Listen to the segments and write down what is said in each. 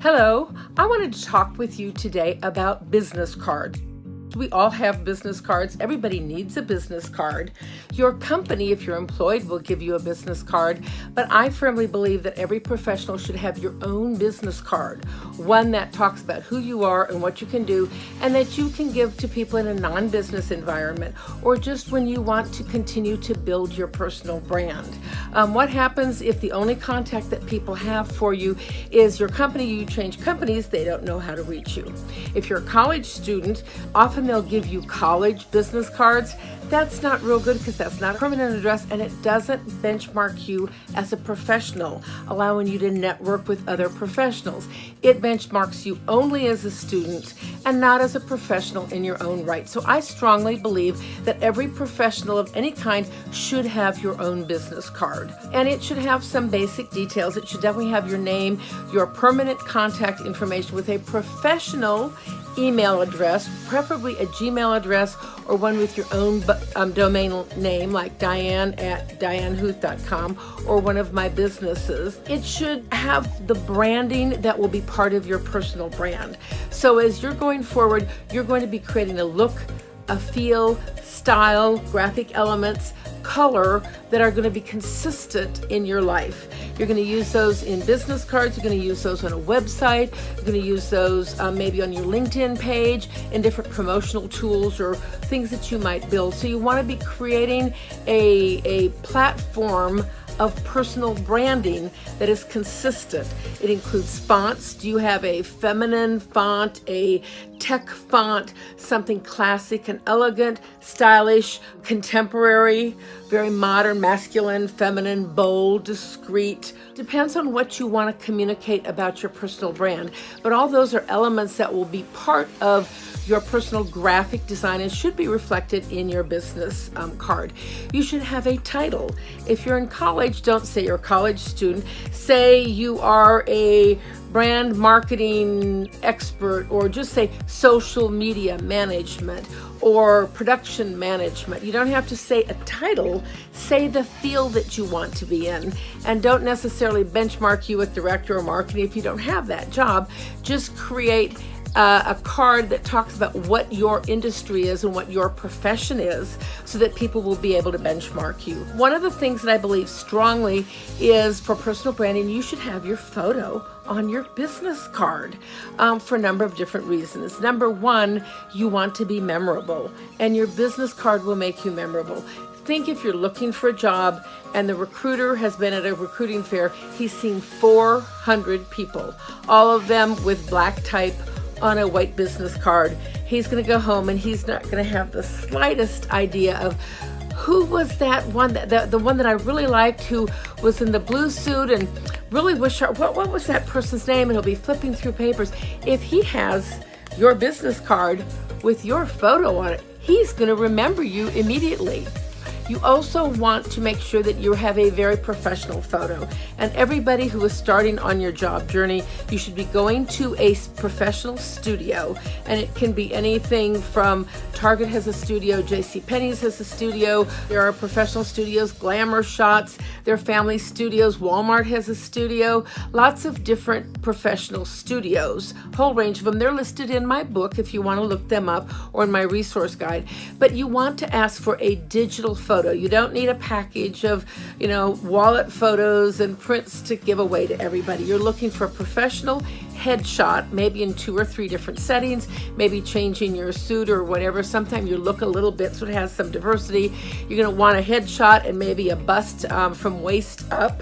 Hello, I wanted to talk with you today about business cards. We all have business cards. Everybody needs a business card. Your company, if you're employed, will give you a business card, but I firmly believe that every professional should have your own business card, one that talks about who you are and what you can do, and that you can give to people in a non-business environment, or just when you want to continue to build your personal brand. What happens if the only contact that people have for you is your company? You change companies, they don't know how to reach you. If you're a college student, often they'll give you college business cards. That's not real good because that's not a permanent address, and it doesn't benchmark you as a professional, allowing you to network with other professionals. It benchmarks you only as a student and not as a professional in your own right. So I strongly believe that every professional of any kind should have your own business card, and it should have some basic details. It should definitely have your name, your permanent contact information with a professional email address, preferably a Gmail address or one with your own domain name, like Diane at dianehuth.com, or one of my businesses. It should have the branding that will be part of your personal brand. So as you're going forward, you're going to be creating a look, a feel, style, graphic elements, color that are going to be consistent in your life. You're going to use those in business cards. You're going to use those on a website. You're going to use those maybe on your LinkedIn page, in different promotional tools or things that you might build. So you want to be creating a platform of personal branding that is consistent. It includes fonts. Do you have a feminine font, a tech font, something classic and elegant, stylish, contemporary, very modern, masculine, feminine, bold, discreet? Depends on what you want to communicate about your personal brand. But all those are elements that will be part of your personal graphic design and should be reflected in your business card. You should have a title. If you're in college, don't say you're a college student. Say you are a brand marketing expert, or just say social media management or production management. You don't have to say a title. Say the field that you want to be in, and don't necessarily benchmark you with director of marketing if you don't have that job. Just create a card that talks about what your industry is and what your profession is, so that people will be able to benchmark you. One of the things that I believe strongly is, for personal branding, you should have your photo on your business card for a number of different reasons. Number one, you want to be memorable, and your business card will make you memorable. Think if you're looking for a job and the recruiter has been at a recruiting fair, he's seen 400 people, all of them with black type on a white business card. He's going to go home and he's not going to have the slightest idea of who was that one, the one that I really liked, who was in the blue suit and really was sharp. What was that person's name? And he'll be flipping through papers. If he has your business card with your photo on it, he's going to remember you immediately. You also want to make sure that you have a very professional photo. And everybody who is starting on your job journey, you should be going to a professional studio. And it can be anything from Target has a studio, JCPenney's has a studio. There are professional studios, Glamour Shots, there are family studios, Walmart has a studio. Lots of different professional studios, whole range of them. They're listed in my book if you want to look them up, or in my resource guide. But you want to ask for a digital photo. You don't need a package of, wallet photos and prints to give away to everybody. You're looking for a professional headshot, maybe in 2 or 3 different settings, maybe changing your suit or whatever. Sometimes you look a little bit so it has some diversity. You're going to want a headshot and maybe a bust from waist up.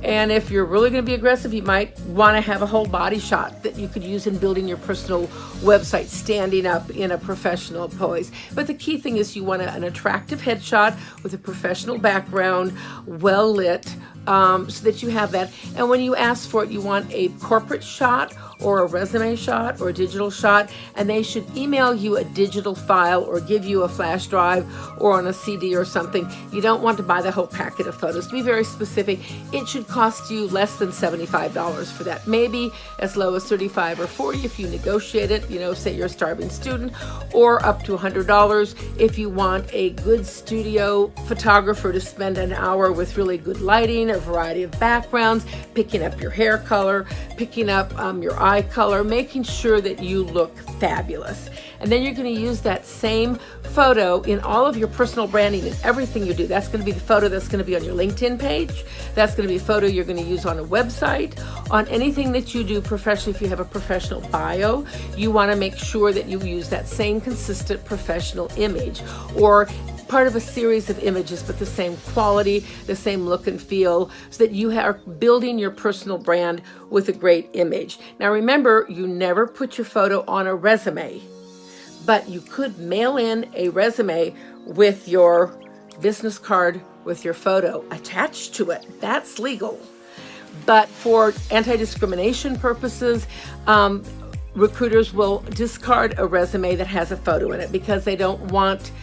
And if you're really going to be aggressive, you might want to have a whole body shot that you could use in building your personal website, standing up in a professional pose. But the key thing is you want an attractive headshot with a professional background, well lit, so that you have that. And when you ask for it, you want a corporate shot or a resume shot or a digital shot, and they should email you a digital file or give you a flash drive or on a CD or something. You don't want to buy the whole packet of photos. To be very specific, it should cost you less than $75 for that. Maybe as low as $35 or $40 if you negotiate it, say you're a starving student, or up to $100 if you want a good studio photographer to spend an hour with really good lighting, a variety of backgrounds, picking up your hair color, picking up your eye color, making sure that you look fabulous. And then you're going to use that same photo in all of your personal branding and everything you do. That's going to be the photo that's going to be on your LinkedIn page. That's going to be a photo you're going to use on a website, on anything that you do professionally. If you have a professional bio, you want to make sure that you use that same consistent professional image, or part of a series of images, but the same quality, the same look and feel, so that you are building your personal brand with a great image. Now remember, you never put your photo on a resume, but you could mail in a resume with your business card with your photo attached to it. That's legal. But for anti-discrimination purposes, recruiters will discard a resume that has a photo in it because they don't want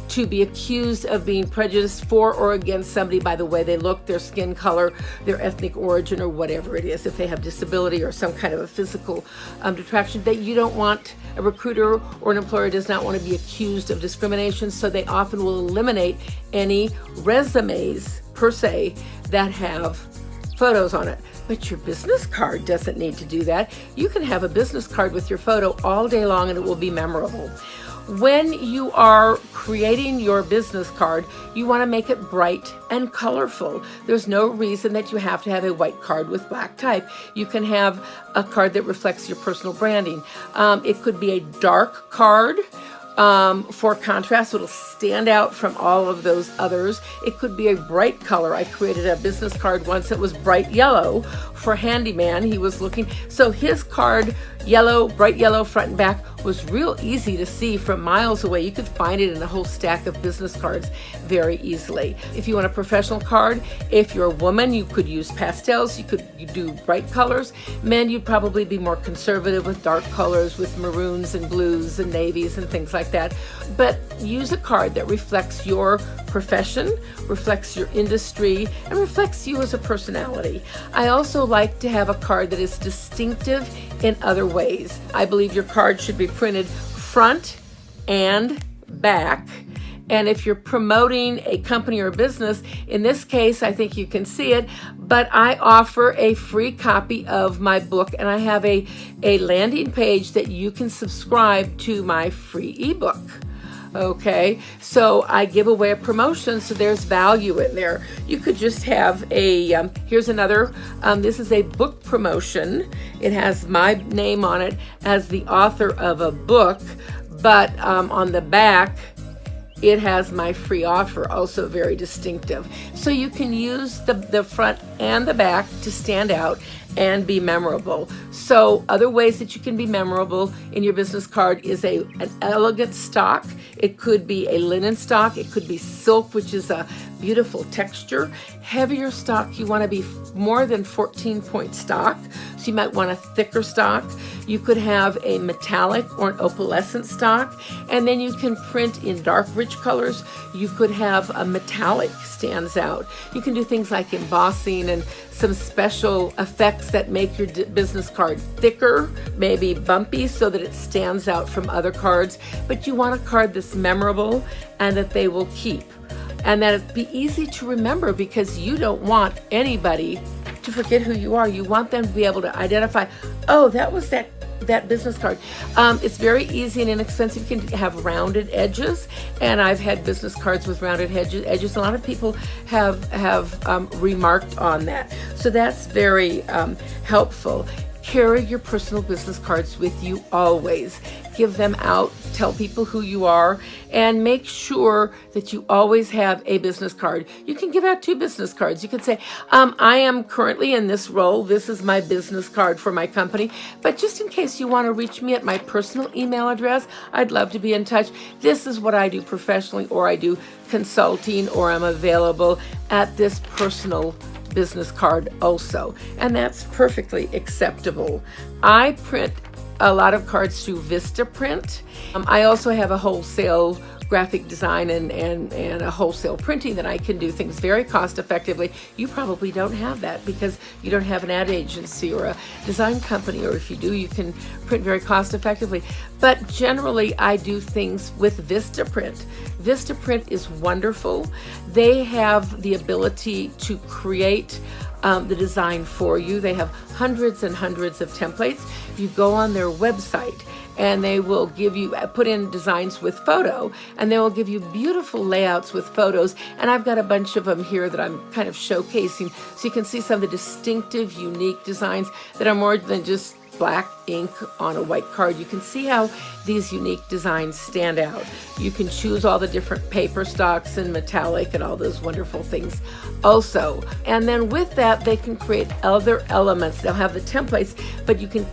to be accused of being prejudiced for or against somebody by the way they look, their skin color, their ethnic origin, or whatever it is, if they have disability or some kind of a physical detraction. That you don't want, a recruiter or an employer does not want to be accused of discrimination, so they often will eliminate any resumes per se that have photos on it. But your business card doesn't need to do that. You can have a business card with your photo all day long and it will be memorable. When you are creating your business card, you want to make it bright and colorful. There's no reason that you have to have a white card with black type. You can have a card that reflects your personal branding. It could be a dark card for contrast, it'll stand out from all of those others. It could be a bright color. I created a business card once that was bright yellow for handyman. He was looking, so his card, yellow, bright yellow front and back, was real easy to see from miles away. You could find it in a whole stack of business cards very easily. If you want a professional card, if you're a woman, you could use pastels. You do bright colors. Men, you'd probably be more conservative with dark colors, with maroons and blues and navies and things like that. But use a card that reflects your profession, reflects your industry, and reflects you as a personality. I also like to have a card that is distinctive in other ways. I believe your card should be printed front and back. And if you're promoting a company or a business, in this case, I think you can see it, but I offer a free copy of my book, and I have a landing page that you can subscribe to my free ebook. Okay, so I give away a promotion, so there's value in there. You could just have a, here's another, this is a book promotion. It has my name on it as the author of a book, but on the back, it has my free offer, also very distinctive. So you can use the front and the back to stand out and be memorable. So other ways that you can be memorable in your business card is an elegant stock. It could be a linen stock. It could be silk, which is a beautiful texture. Heavier stock, you want to be more than 14-point stock. So you might want a thicker stock. You could have a metallic or an opalescent stock. And then you can print in dark, rich colors. You could have a metallic stands out. You can do things like embossing and some special effects that make your business card thicker, maybe bumpy, so that it stands out from other cards. But you want a card that's memorable and that they will keep, and that it be easy to remember, because you don't want anybody to forget who you are. You want them to be able to identify, oh, that was that business card. It's very easy and inexpensive. You can have rounded edges, and I've had business cards with rounded edges. A lot of people have remarked on that. So that's very helpful. Carry your personal business cards with you always. Give them out, tell people who you are, and make sure that you always have a business card. You can give out 2 business cards. You can say, I am currently in this role. This is my business card for my company. But just in case you want to reach me at my personal email address, I'd love to be in touch. This is what I do professionally, or I do consulting, or I'm available at this personal business card also. And that's perfectly acceptable. I print a lot of cards through Vista Print. I also have a wholesale graphic design and a wholesale printing, then I can do things very cost effectively. You probably don't have that because you don't have an ad agency or a design company, or if you do, you can print very cost effectively. But generally, I do things with Vistaprint. Vistaprint is wonderful. They have the ability to create the design for you. They have hundreds and hundreds of templates. You go on their website and they will give you, put in designs with photo, and they will give you beautiful layouts with photos. And I've got a bunch of them here that I'm kind of showcasing, so you can see some of the distinctive, unique designs that are more than just black ink on a white card. You can see how these unique designs stand out. You can choose all the different paper stocks and metallic and all those wonderful things also. And then with that, they can create other elements. They'll have the templates, but you can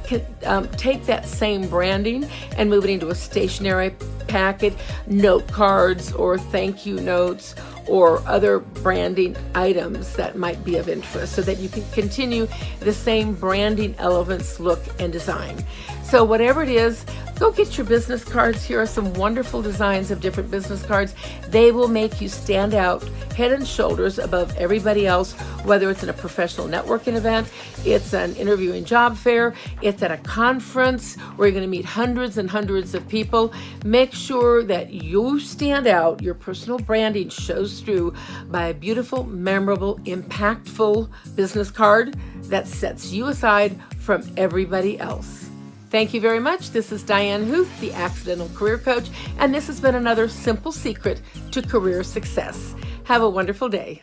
take that same branding and move it into a stationery packet, note cards, or thank you notes, or other branding items that might be of interest, so that you can continue the same branding elements, look, and design. So whatever it is, go get your business cards. Here are some wonderful designs of different business cards. They will make you stand out head and shoulders above everybody else, whether it's in a professional networking event, it's an interviewing job fair, it's at a conference where you're going to meet hundreds and hundreds of people. Make sure that you stand out. Your personal branding shows through by a beautiful, memorable, impactful business card that sets you aside from everybody else. Thank you very much. This is Diane Huth, the Accidental Career Coach, and this has been another simple secret to career success. Have a wonderful day.